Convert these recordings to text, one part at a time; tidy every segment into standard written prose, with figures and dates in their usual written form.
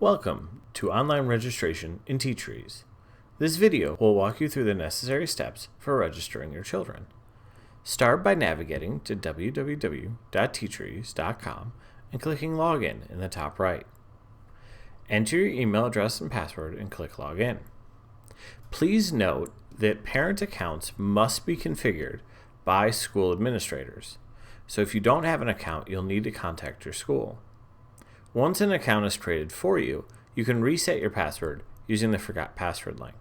Welcome to online registration in TeacherEase. This video will walk you through the necessary steps for registering your children. Start by navigating to www.teacherease.com and clicking Login in the top right. Enter your email address and password and click Login. Please note that parent accounts must be configured by school administrators. So if you don't have an account, you'll need to contact your school. Once an account is created for you, you can reset your password using the Forgot Password link.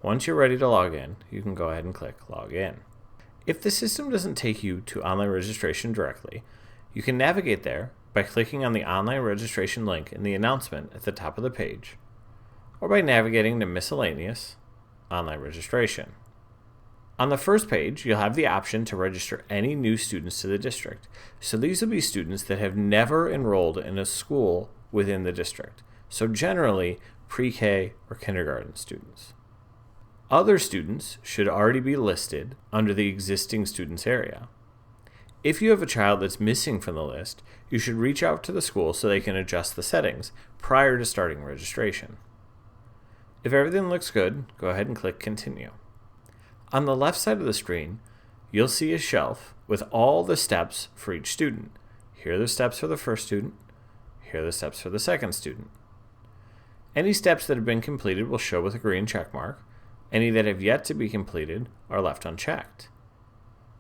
Once you're ready to log in, you can go ahead and click Login. If the system doesn't take you to online registration directly, you can navigate there by clicking on the online registration link in the announcement at the top of the page, or by navigating to Miscellaneous, Online Registration. On the first page, you'll have the option to register any new students to the district. So these will be students that have never enrolled in a school within the district. So generally, pre-K or kindergarten students. Other students should already be listed under the existing students area. If you have a child that's missing from the list, you should reach out to the school so they can adjust the settings prior to starting registration. If everything looks good, go ahead and click Continue. On the left side of the screen, you'll see a shelf with all the steps for each student. Here are the steps for the first student. Here are the steps for the second student. Any steps that have been completed will show with a green check mark. Any that have yet to be completed are left unchecked.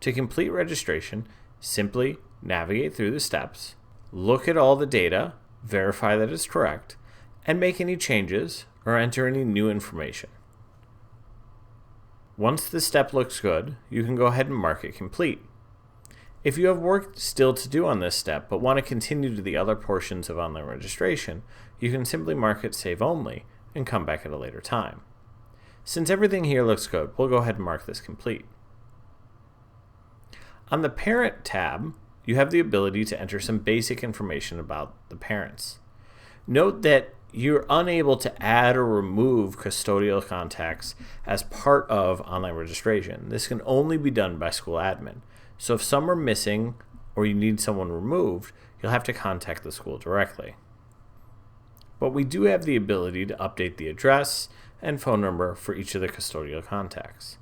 To complete registration, simply navigate through the steps, look at all the data, verify that it's correct, and make any changes or enter any new information. Once the step looks good, you can go ahead and mark it complete. If you have work still to do on this step but want to continue to the other portions of online registration, you can simply mark it Save Only and come back at a later time. Since everything here looks good, we'll go ahead and mark this complete. On the Parent tab, you have the ability to enter some basic information about the parents. Note that you're unable to add or remove custodial contacts as part of online registration. This can only be done by school admin. So if some are missing or you need someone removed, you'll have to contact the school directly. But we do have the ability to update the address and phone number for each of the custodial contacts.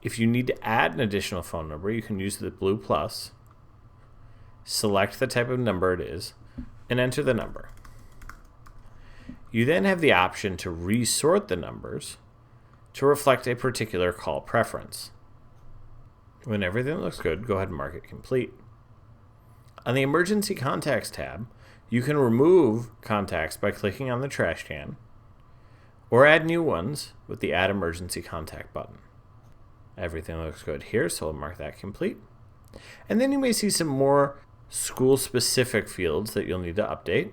If you need to add an additional phone number, you can use the blue plus, select the type of number it is, and enter the number. You then have the option to resort the numbers to reflect a particular call preference. When everything looks good, go ahead and mark it complete. On the Emergency Contacts tab, you can remove contacts by clicking on the trash can, or add new ones with the Add Emergency Contact button. Everything looks good here, so we'll mark that complete. And then you may see some more school-specific fields that you'll need to update.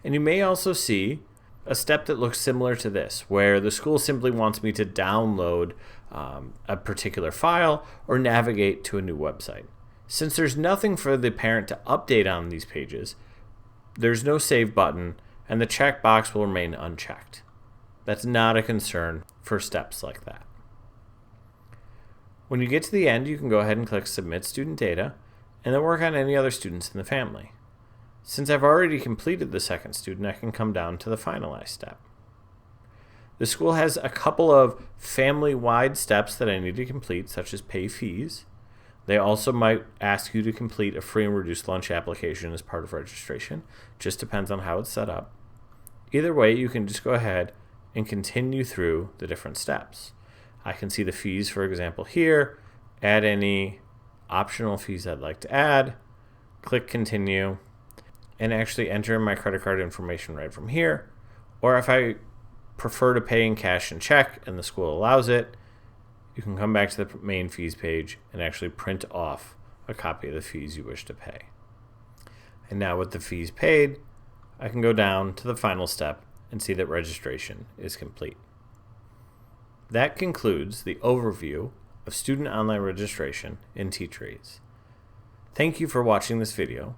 And you may also see a step that looks similar to this, where the school simply wants me to download a particular file or navigate to a new website. Since there's nothing for the parent to update on these pages, there's no save button, and the checkbox will remain unchecked. That's not a concern for steps like that. When you get to the end, you can go ahead and click Submit Student Data, and then work on any other students in the family. Since I've already completed the second student, I can come down to the Finalize step. The school has a couple of family-wide steps that I need to complete, such as pay fees. They also might ask you to complete a free and reduced lunch application as part of registration. Just depends on how it's set up. Either way, you can just go ahead and continue through the different steps. I can see the fees, for example, here, add any optional fees I'd like to add, click Continue, and actually enter my credit card information right from here. Or if I prefer to pay in cash and check and the school allows it, you can come back to the main fees page and actually print off a copy of the fees you wish to pay. And now with the fees paid, I can go down to the final step and see that registration is complete. That concludes the overview of student online registration in TeacherEase. Thank you for watching this video.